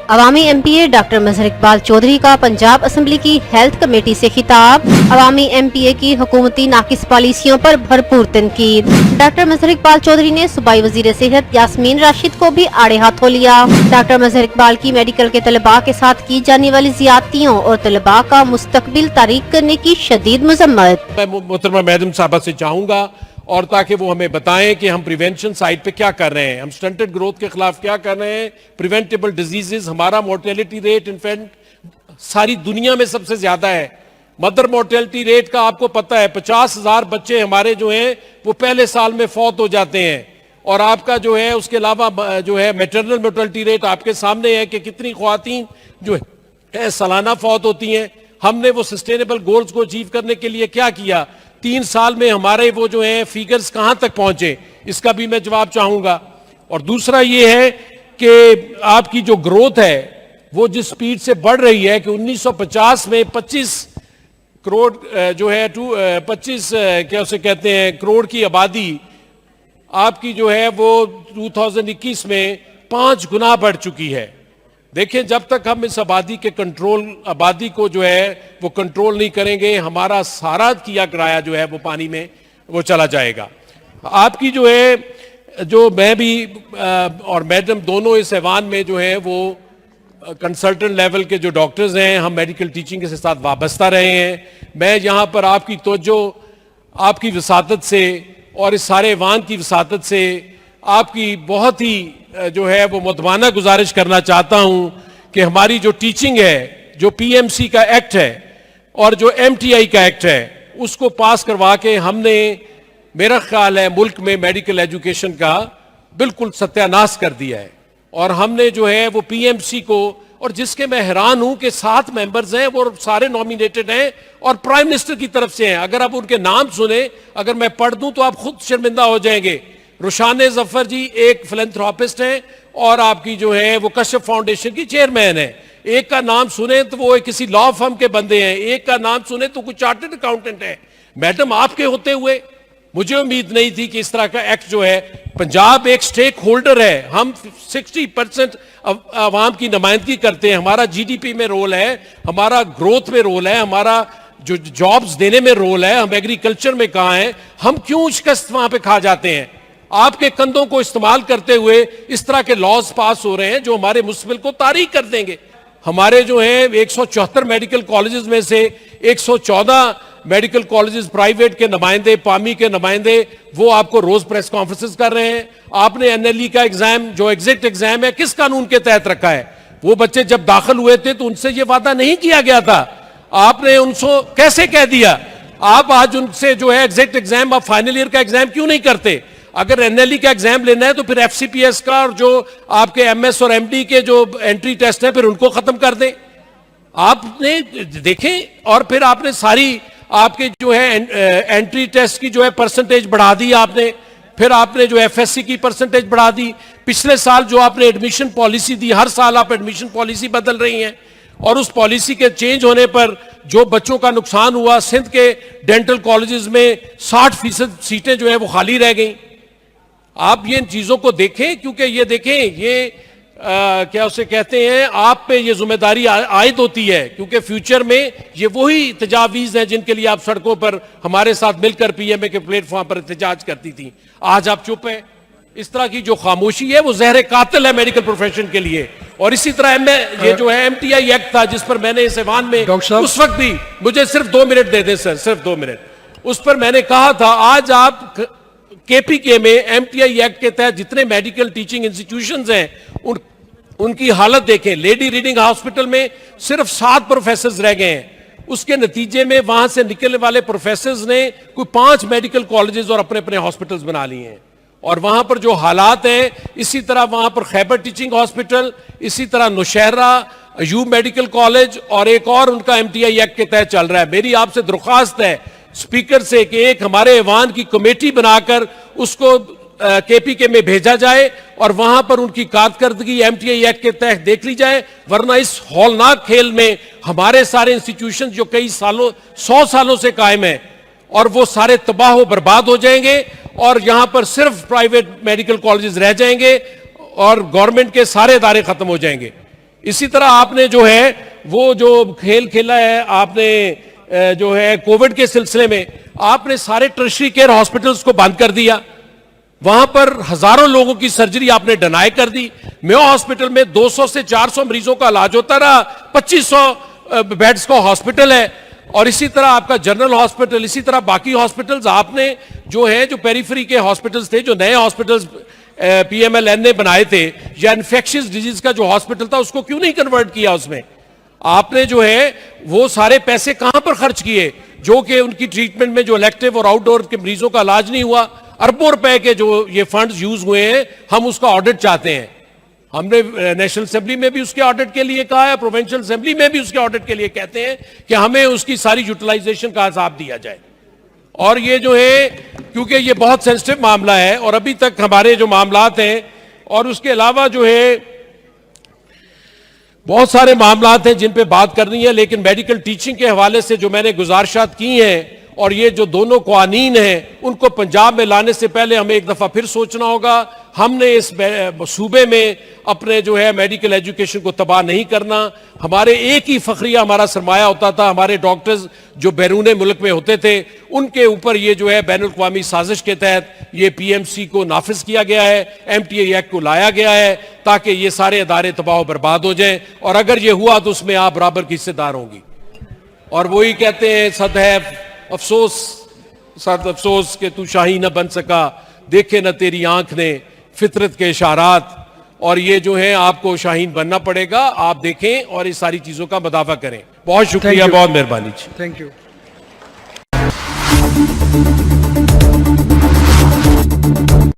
अवामी MPa doctor मजहर इकबाल चौधरी का Punjab assembly की health committee से खिताब। अवामी एमपीए की हुकूमती नाकिस पॉलिसियों पर भरपूर तनकीद। डॉक्टर मजहर इकबाल चौधरी ने सूबाई वजीर सेहत यास्मीन राशिद को भी आड़े हाथों लिया। डॉक्टर मजहर इकबाल की मेडिकल के तलबा के साथ की जाने वाली ज्यादतियों और तलबा का मुस्तकबिल तारीक करने की शदीद मजम्मत। मैं मोहतरमा मैडम साहबा से चाहूंगा और ताकि वो हमें बताएं कि हम प्रिवेंशन साइड पे क्या कर रहे हैं, हम स्टंटेड ग्रोथ के खिलाफ क्या कर रहे हैं, प्रिवेंटेबल डिजीजेस, हमारा मोर्टेलिटी रेट इनफैक्ट सारी दुनिया में सबसे ज्यादा है। मदर मोर्टेलिटी रेट का आपको पता है, 50,000 बच्चे हमारे जो हैं वो पहले साल में फौत हो जाते हैं। और आपका जो है उसके अलावा जो है मैटरनल मोर्टेलिटी रेट आपके सामने है कि कितनी ख्वातीन जो है सालाना फौत होती हैं। हमने वो सस्टेनेबल गोल्स को अचीव करने के लिए क्या किया, 3 साल में हमारे वो जो है फिगर्स कहां तक पहुंचे, इसका भी मैं जवाब चाहूंगा। और दूसरा ये है कि आपकी जो ग्रोथ है वो जिस स्पीड से बढ़ रही है कि 1950 में 25 करोड़ जो है 25 क्या उसे कहते हैं करोड़ की आबादी आपकी जो है वो 2021 में 5 गुना बढ़ चुकी है। देखिए, जब तक हम इस आबादी को जो है वो कंट्रोल नहीं करेंगे, हमारा सारा किया कराया जो है वो पानी में वो चला जाएगा। आपकी जो है जो मैं भी और मैडम दोनों इस ऐवान में जो है वो कंसल्टेंट लेवल के जो डॉक्टर्स हैं, हम मेडिकल टीचिंग के साथ वाबस्ता रहे हैं। मैं यहाँ पर आपकी तवज्जो आपकी वसातत से और इस सारे ऐवान की वसातत से आपकी बहुत ही जो है वो मुतमाना गुजारिश करना चाहता हूं कि हमारी जो टीचिंग है, जो पीएमसी का एक्ट है और जो एमटीआई का एक्ट है, उसको पास करवा के हमने, मेरा ख्याल है, मुल्क में मेडिकल एजुकेशन का बिल्कुल सत्यानाश कर दिया है। और हमने जो है वो पीएमसी को, और जिसके मैं हैरान हूं कि 7 मेंबर्स हैं, वो सारे नॉमिनेटेड हैं और प्राइम मिनिस्टर की तरफ से हैं। अगर आप उनके नाम सुने, अगर मैं पढ़ दूं तो आप खुद शर्मिंदा हो जाएंगे। रुशान जफर जी एक फिलैंथ्रोपिस्ट हैं और आपकी जो है वो कश्यप फाउंडेशन की चेयरमैन है। एक का नाम सुने तो वो किसी लॉ फर्म के बंदे हैं, एक का नाम सुने तो कोई चार्टर्ड अकाउंटेंट है। मैडम, आपके होते हुए मुझे उम्मीद नहीं थी कि इस तरह का एक्ट जो है, पंजाब एक स्टेक होल्डर है, हम 60% आवाम की नुमाइंदगी करते हैं, हमारा जीडीपी में रोल है, हमारा ग्रोथ में रोल है, हमारा जो जॉब्स देने में रोल है, हम एग्रीकल्चर में कहाँ हैं, हम क्यों शिकस्त वहां पे खा जाते हैं? आपके कंधों को इस्तेमाल करते हुए इस तरह के लॉज पास हो रहे हैं जो हमारे मुस्तकबिल को तारीख कर देंगे। हमारे जो है 174 मेडिकल कॉलेजेस में से 114 मेडिकल कॉलेजेस प्राइवेट के नुमाइंदे, पामी के नुमाइंदे, वो आपको रोज प्रेस कॉन्फ्रेंसेस कर रहे हैं। आपने एनएलई का एग्जाम, जो एग्जिट एग्जाम है, किस कानून के तहत रखा है? वो बच्चे जब दाखिल हुए थे तो उनसे ये वादा नहीं किया गया था, आपने उनको कैसे कह दिया? आप आज उनसे जो है एग्जिट एग्जाम, आप फाइनल ईयर का एग्जाम क्यों नहीं करते? अगर एनएलई का एग्जाम लेना है तो फिर एफसीपीएस का और जो आपके एमएस और एमडी के जो एंट्री टेस्ट है फिर उनको खत्म कर दें। आपने देखें, और फिर आपने सारी आपके जो है एंट्री टेस्ट की जो है परसेंटेज बढ़ा दी आपने, फिर आपने जो एफएससी की परसेंटेज बढ़ा दी। पिछले साल जो आपने एडमिशन पॉलिसी दी, हर साल आप एडमिशन पॉलिसी बदल रही हैं, और उस पॉलिसी के चेंज होने पर जो बच्चों का नुकसान हुआ, सिंध के डेंटल कॉलेजेस में 60% सीटें जो है वो खाली रह गई। आप ये इन चीजों को देखें, क्योंकि ये देखें, ये क्या उसे कहते हैं, आप पे ये जिम्मेदारी आयद होती है, क्योंकि फ्यूचर में ये वही तजावीज हैं जिनके लिए आप सड़कों पर हमारे साथ मिलकर पीएमए के प्लेटफॉर्म पर एहतजाज करती थी। आज आप चुप हैं। इस तरह की जो खामोशी है वो जहर कातिल है मेडिकल प्रोफेशन के लिए। और इसी तरह ये जो है एमटीआई एक्ट था, जिस पर मैंने इस ऐवान में उस वक्त भी, मुझे सिर्फ 2 मिनट दे दें सर, सिर्फ 2 मिनट, उस पर मैंने कहा था, आज आप केपीके में एमटीआई एक्ट के तहत जितने मेडिकल टीचिंग इंस्टीट्यूशंस हैं उनकी हालत देखें। लेडी रीडिंग हॉस्पिटल में सिर्फ 7 प्रोफेसर्स रह गए हैं। उसके नतीजे में वहां से निकलने वाले प्रोफेसर्स ने कोई 5 मेडिकल कॉलेजेस और अपने अपने हॉस्पिटल्स बना लिए हैं। और वहां पर जो हालात हैं, इसी तरह वहां पर खैबर टीचिंग हॉस्पिटल, इसी तरह नौशहरा, अयूब मेडिकल कॉलेज और एक और उनका एमटीआई एक्ट के तहत चल रहा है। मेरी आपसे दरख्वास्त है स्पीकर से कि एक हमारे ऐवान की कमेटी बनाकर उसको केपीके में भेजा जाए और वहां पर उनकी कारकर्दगी एमटीआई एक्ट के तहत देख ली जाए, वरना इस हौलनाक खेल में हमारे सारे इंस्टीट्यूशन जो कई सालों 100 सालों से कायम है और वो सारे तबाह व बर्बाद हो जाएंगे और यहां पर सिर्फ प्राइवेट मेडिकल कॉलेजेस रह जाएंगे और गवर्नमेंट के सारे इदारे खत्म हो जाएंगे। इसी तरह आपने जो है वो जो खेल खेला है आपने जो है कोविड के सिलसिले में, आपने सारे टर्शरी केयर हॉस्पिटल्स को बंद कर दिया। वहां पर हजारों लोगों की सर्जरी आपने डिनाई कर दी। मेयो हॉस्पिटल में 200 से 400 मरीजों का इलाज होता रहा, 2500 बेड्स का हॉस्पिटल है। और इसी तरह आपका जनरल हॉस्पिटल, इसी तरह बाकी हॉस्पिटल्स आपने जो है जो पेरिफेरी के हॉस्पिटल्स थे, जो नए हॉस्पिटल्स पीएमएलएन ने बनाए थे, या इन्फेक्शियस डिजीज का जो हॉस्पिटल था उसको क्यों नहीं कन्वर्ट किया? उसमें आपने जो है वो सारे पैसे कहां पर खर्च किए जो कि उनकी ट्रीटमेंट में जो इलेक्टिव और आउटडोर के मरीजों का इलाज नहीं हुआ? अरबों रुपए के जो ये फंड्स यूज हुए हैं, हम उसका ऑडिट चाहते हैं। हमने नेशनल असेंबली में भी उसके ऑडिट के लिए कहा है, प्रोविंशियल असेंबली में भी उसके ऑडिट के लिए कहते हैं कि हमें उसकी सारी यूटिलाइजेशन का हिसाब दिया जाए। और ये जो है, क्योंकि ये बहुत सेंसिटिव मामला है और अभी तक हमारे जो मामलात हैं, और उसके अलावा जो है बहुत सारे मामलात हैं जिन पे बात करनी है, लेकिन मेडिकल टीचिंग के हवाले से जो मैंने गुजारिशात की हैं और ये जो दोनों कानून हैं उनको पंजाब में लाने से पहले हमें एक दफा फिर सोचना होगा। हमने इस सूबे में अपने जो है मेडिकल एजुकेशन को तबाह नहीं करना। हमारे एक ही फखरिया हमारा सरमाया होता था, हमारे डॉक्टर्स जो बैरून मुल्क में होते थे, उनके ऊपर ये जो है बैनुल अक़वामी साजिश के तहत ये पीएमसी को नाफिज किया गया है, एमटीए एक्ट को लाया गया है ताकि ये सारे इदारे तबाह बर्बाद हो जाएं। और अगर ये हुआ तो उसमें आप बराबर की हिस्सेदार होंगी। और वही कहते हैं सद है अफसोस, सद अफसोस कि तू शाही न बन सका, देखे न तेरी आंख ने फितरत के इशारात। और ये जो है आपको शाहीन बनना पड़ेगा, आप देखें और इस सारी चीजों का मुदाफा करें। बहुत शुक्रिया, बहुत मेहरबानी। Thank you.